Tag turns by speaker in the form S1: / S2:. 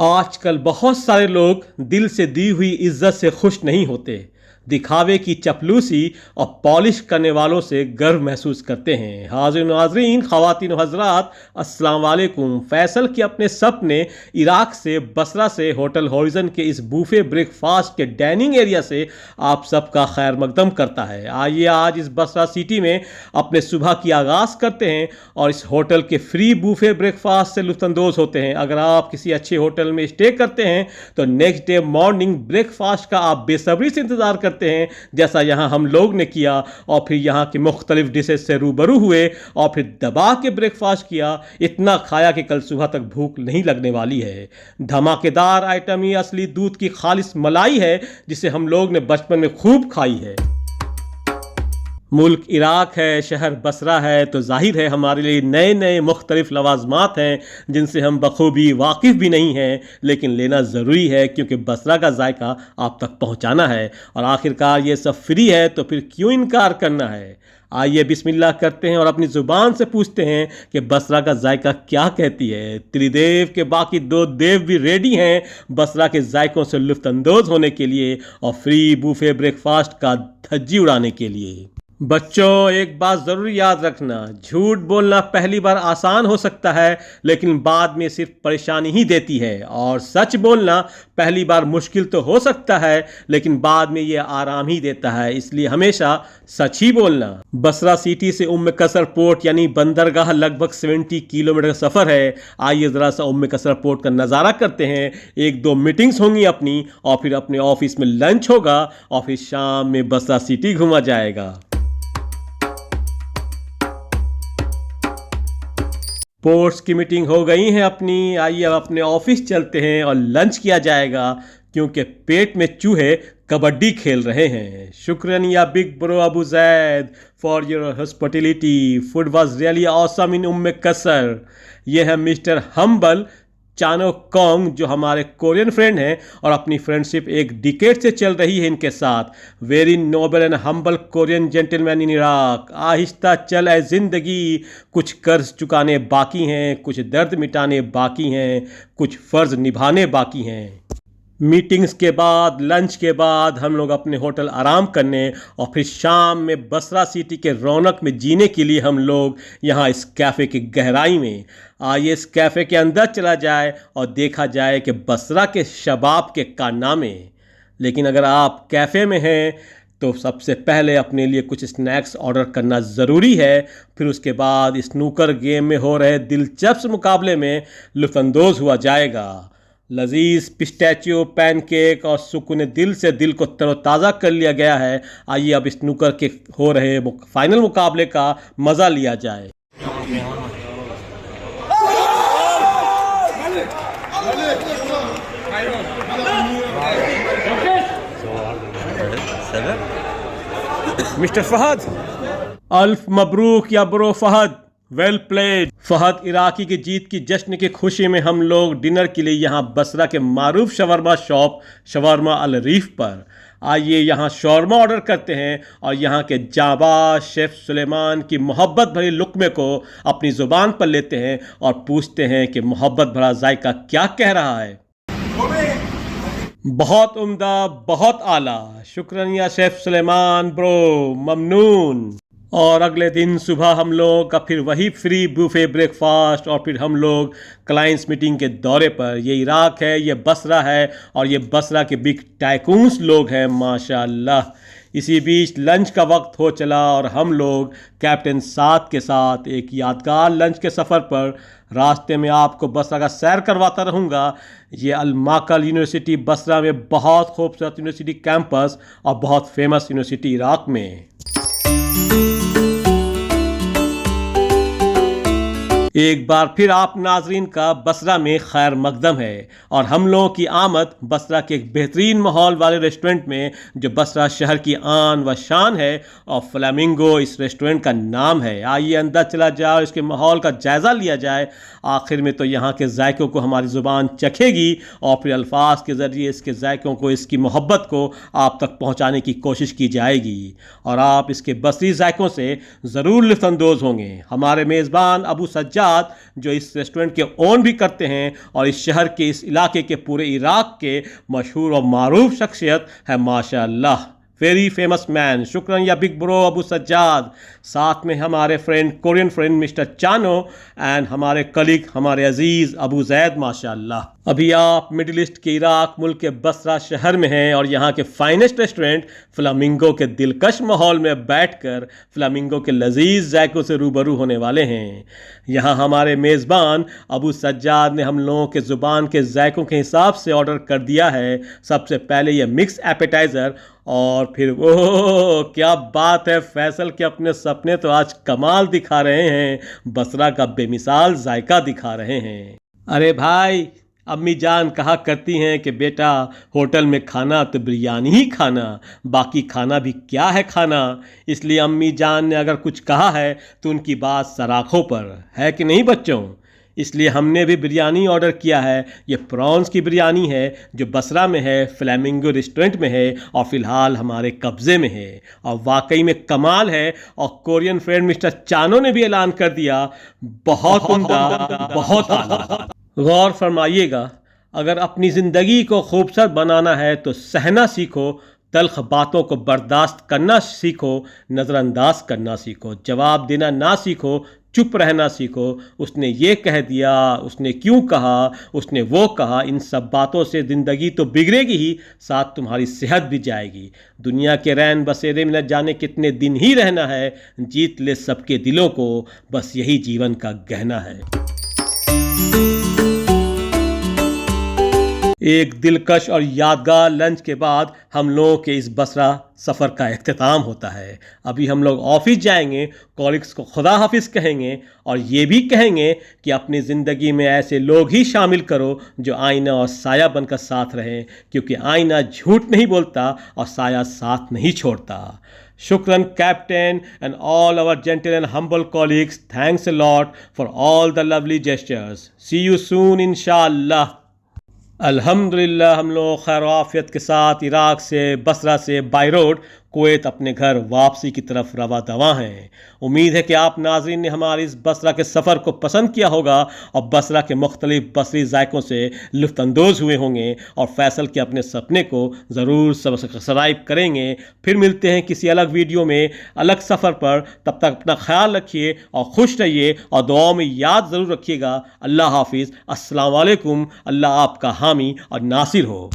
S1: आजकल बहुत सारे लोग दिल से दी हुई इज्जत से खुश नहीं होते, दिखावे की चपलूसी और पॉलिश करने वालों से गर्व महसूस करते हैं। हाज़िर नाज़रीन, ख़वातीन और हज़रात, अस्सलाम वालेकुम। फैसल के अपने सपने इराक से बसरा से होटल हॉरिज़न के इस बूफे ब्रेकफास्ट के डाइनिंग एरिया से आप सबका खैर मकदम करता है। आइए आज इस बसरा सिटी में अपने सुबह की आगाज़ करते हैं और इस होटल के फ्री बूफे ब्रेकफास्ट से लुत्फ़अंदोज़ होते हैं। अगर आप किसी अच्छे होटल में स्टे करते हैं तो नेक्स्ट डे मॉर्निंग ब्रेकफास्ट का आप बेसब्री से इंतज़ार करते हैं, जैसा यहाँ हम लोग ने किया, और फिर यहाँ के मुख्तलिफ डिशेज से रूबरू हुए और फिर दबा के ब्रेकफास्ट किया। इतना खाया कि कल सुबह तक भूख नहीं लगने वाली है। धमाकेदार आइटम ही असली दूध की खालिस मलाई है, जिसे हम लोग ने बचपन में खूब खाई है। मुल्क इराक है, शहर बसरा है, तो जाहिर है हमारे लिए नए नए मुख्तलिफ लवाजमात हैं जिनसे हम बखूबी वाकिफ़ भी नहीं हैं, लेकिन लेना ज़रूरी है क्योंकि बसरा का जायका आप तक पहुंचाना है। और आखिरकार ये सब फ्री है तो फिर क्यों इनकार करना है। आइए बिस्मिल्लाह करते हैं और अपनी ज़ुबान से पूछते हैं कि बसरा का जायका क्या कहती है। त्रिदेव के बाकी दो देव भी रेडी हैं बसरा के जायकों से लुत्फ़अंदोज़ होने के लिए और फ्री बूफे ब्रेकफास्ट का धज्जी उड़ाने के लिए। बच्चों, एक बात ज़रूर याद रखना, झूठ बोलना पहली बार आसान हो सकता है लेकिन बाद में सिर्फ परेशानी ही देती है, और सच बोलना पहली बार मुश्किल तो हो सकता है लेकिन बाद में ये आराम ही देता है, इसलिए हमेशा सच ही बोलना। बसरा सिटी से उम्मे कसर पोर्ट यानी बंदरगाह लगभग 70 किलोमीटर का सफ़र है। आइए ज़रा सा उम्मे कसर पोर्ट का नज़ारा करते हैं। एक दो मीटिंग्स होंगी अपनी, और फिर अपने ऑफिस में लंच होगा, और फिर शाम में बसरा सिटी घूमा जाएगा। पोर्ट्स की मीटिंग हो गई है अपनी, आइए अब अपने ऑफिस चलते हैं और लंच किया जाएगा क्योंकि पेट में चूहे कबड्डी खेल रहे हैं। शुक्रिया big bro Abu Zaid for your hospitality. Food was really awesome in Umm Qasr. ये है मिस्टर हम्बल चानो कोंग, जो हमारे कोरियन फ्रेंड हैं और अपनी फ्रेंडशिप एक डिकेड से चल रही है इनके साथ। Very noble and humble Korean gentleman in Iraq. आहिस्ता चल है ज़िंदगी, कुछ कर्ज चुकाने बाकी हैं, कुछ दर्द मिटाने बाकी हैं, कुछ फ़र्ज निभाने बाकी हैं। मीटिंग्स के बाद, लंच के बाद हम लोग अपने होटल आराम करने और फिर शाम में बसरा सिटी के रौनक में जीने के लिए हम लोग यहाँ इस कैफ़े की गहराई में। आइए इस कैफ़े के अंदर चला जाए और देखा जाए कि बसरा के शबाब के कारनामे। लेकिन अगर आप कैफ़े में हैं तो सबसे पहले अपने लिए कुछ स्नैक्स ऑर्डर करना ज़रूरी है, फिर उसके बाद स्नूकर गेम में हो रहे दिलचस्प मुकाबले में लुत्फ़अंदोज़ हुआ जाएगा। लजीज पिस्टैचियो पैनकेक और सुकून दिल से दिल को तरोताज़ा कर लिया गया है। आइए अब स्नूकर के हो रहे फाइनल मुकाबले का मज़ा लिया जाए। मिस्टर फहद, अल्फ मबरूक या bro Fahad, well played. Fahad, Iraqi की जीत की जश्न की खुशी में हम लोग डिनर के लिए यहाँ बसरा के मारूफ शवरमा शॉप शवरमा अल रीफ पर। आइए यहाँ शौरमा ऑर्डर करते हैं और यहाँ के जाबाज शेफ़ सुलेमान की मोहब्बत भरी लुक़्मे को अपनी ज़ुबान पर लेते हैं और पूछते हैं कि मोहब्बत भरा जायका क्या कह रहा है। बहुत उम्दा, बहुत आला। शुक्रिया शेफ़ सुलेमान ब्रो, ममनून। और अगले दिन सुबह हम लोग का फिर वही फ्री बूफे ब्रेकफास्ट और फिर हम लोग क्लाइंट्स मीटिंग के दौरे पर। ये इराक है, ये बसरा है और ये बसरा के बिग टाइकून्स लोग हैं माशाअल्लाह। इसी बीच लंच का वक्त हो चला और हम लोग कैप्टन साद के साथ एक यादगार लंच के सफ़र पर। रास्ते में आपको बसरा का सैर करवाता रहूँगा। ये अल माकल यूनिवर्सिटी बसरा में बहुत खूबसूरत यूनिवर्सिटी कैंपस और बहुत फेमस यूनिवर्सिटी इराक में। एक बार फिर आप नाजरीन का बसरा में खैर मकदम है और हम लोगों की आमद बसरा के एक बेहतरीन माहौल वाले रेस्टोरेंट में, जो बसरा शहर की आन व शान है और फ्लेमिंगो इस रेस्टोरेंट का नाम है। आइए अंदर चला जाए और इसके माहौल का जायज़ा लिया जाए। आखिर में तो यहाँ के जायकों को हमारी ज़ुबान चखेगी और फिर अल्फाज के ज़रिए इसके जायकों को, इसकी मोहब्बत को आप तक पहुँचाने की कोशिश की जाएगी और आप इसके बसरी जायकों से ज़रूर लुत्फ़अंदोज़ होंगे। हमारे मेज़बान अबू सज्जाद सज्जाद जो इस रेस्टोरेंट के ओन भी करते हैं और इस शहर के, इस इलाके के, पूरे इराक के मशहूर और मारूफ शख्सियत है माशाअल्लाह, वेरी फेमस मैन। शुक्रन या बिग ब्रो अबू सज्जाद। साथ में हमारे friend, Korean friend mister चानो and हमारे कलीग, हमारे अजीज़ अबू जैद माशाअल्लाह। अभी आप मिडिल ईस्ट के इराक मुल्क के बसरा शहर में हैं और यहाँ के फाइनेस्ट रेस्टोरेंट फ्लामिंगो के दिलकश माहौल में बैठकर फ्लामिंगो के लजीज जायकों से रूबरू होने वाले हैं। यहाँ हमारे मेज़बान अबू सज्जाद ने हम लोगों के ज़ुबान के जायकों के हिसाब से ऑर्डर कर दिया है। सबसे पहले ये मिक्स एपेटाइज़र और फिर वो क्या बात है, फैसल के अपने सपने तो आज कमाल दिखा रहे हैं, बसरा का बेमिसाल जायका दिखा रहे हैं। अरे भाई, अम्मी जान कहा करती हैं कि बेटा होटल में खाना तो बिरयानी ही खाना, बाकी खाना भी क्या है खाना। इसलिए अम्मी जान ने अगर कुछ कहा है तो उनकी बात सराखों पर है कि नहीं बच्चों। इसलिए हमने भी बिरयानी ऑर्डर किया है। ये प्रॉन्स की बिरयानी है जो बसरा में है, फ्लैमिंगो रेस्टोरेंट में है और फ़िलहाल हमारे कब्ज़े में है और वाकई में कमाल है। और कोरियन फ्रेंड मिस्टर चानो ने भी ऐलान कर दिया, बहुत उम्दा, बहुत आला। गौर फरमाइएगा, अगर अपनी ज़िंदगी को खूबसूरत बनाना है तो सहना सीखो, तल्ख बातों को बर्दाश्त करना सीखो, नज़रअंदाज करना सीखो, जवाब देना ना सीखो, चुप रहना सीखो। उसने ये कह दिया, उसने क्यों कहा, उसने वो कहा, इन सब बातों से ज़िंदगी तो बिगड़ेगी ही, साथ तुम्हारी सेहत भी जाएगी। दुनिया के रैन बसेरे में न जाने कितने दिन ही रहना है, जीत ले सबके दिलों को, बस यही जीवन का गहना है। एक दिलकश और यादगार लंच के बाद हम लोगों के इस बसरा सफ़र का इख्तिताम होता है। अभी हम लोग ऑफिस जाएंगे, कॉलिग्स को खुदा हाफिज़ कहेंगे और ये भी कहेंगे कि अपनी ज़िंदगी में ऐसे लोग ही शामिल करो जो आईना और साया बनकर साथ रहें, क्योंकि आईना झूठ नहीं बोलता और साया साथ नहीं छोड़ता। शुक्रन captain and all our gentle and humble colleagues, thanks a lot for all the lovely gestures. See you soon इंशाअल्लाह। अल्हम्दुलिल्लाह हम लोग खैर आफियत के साथ इराक से, बसरा से बाई रोड कुवैत अपने घर वापसी की तरफ रवा दवा हैं। उम्मीद है कि आप नाज़रीन ने हमारे इस बसरा के सफ़र को पसंद किया होगा और बसरा के मुख्तलिफ बसरी जायकों से लुत्फ़अंदोज़ हुए होंगे और फैसल के अपने सपने को ज़रूर सब्सक्राइब करेंगे। फिर मिलते हैं किसी अलग वीडियो में, अलग सफ़र पर। तब तक अपना ख्याल रखिए और खुश रहिए और दुआओं में याद ज़रूर रखिएगा। अल्लाह हाफिज़, अस्सलाम वालेकुम। अल्लाह आपका हामी और नासिर हो।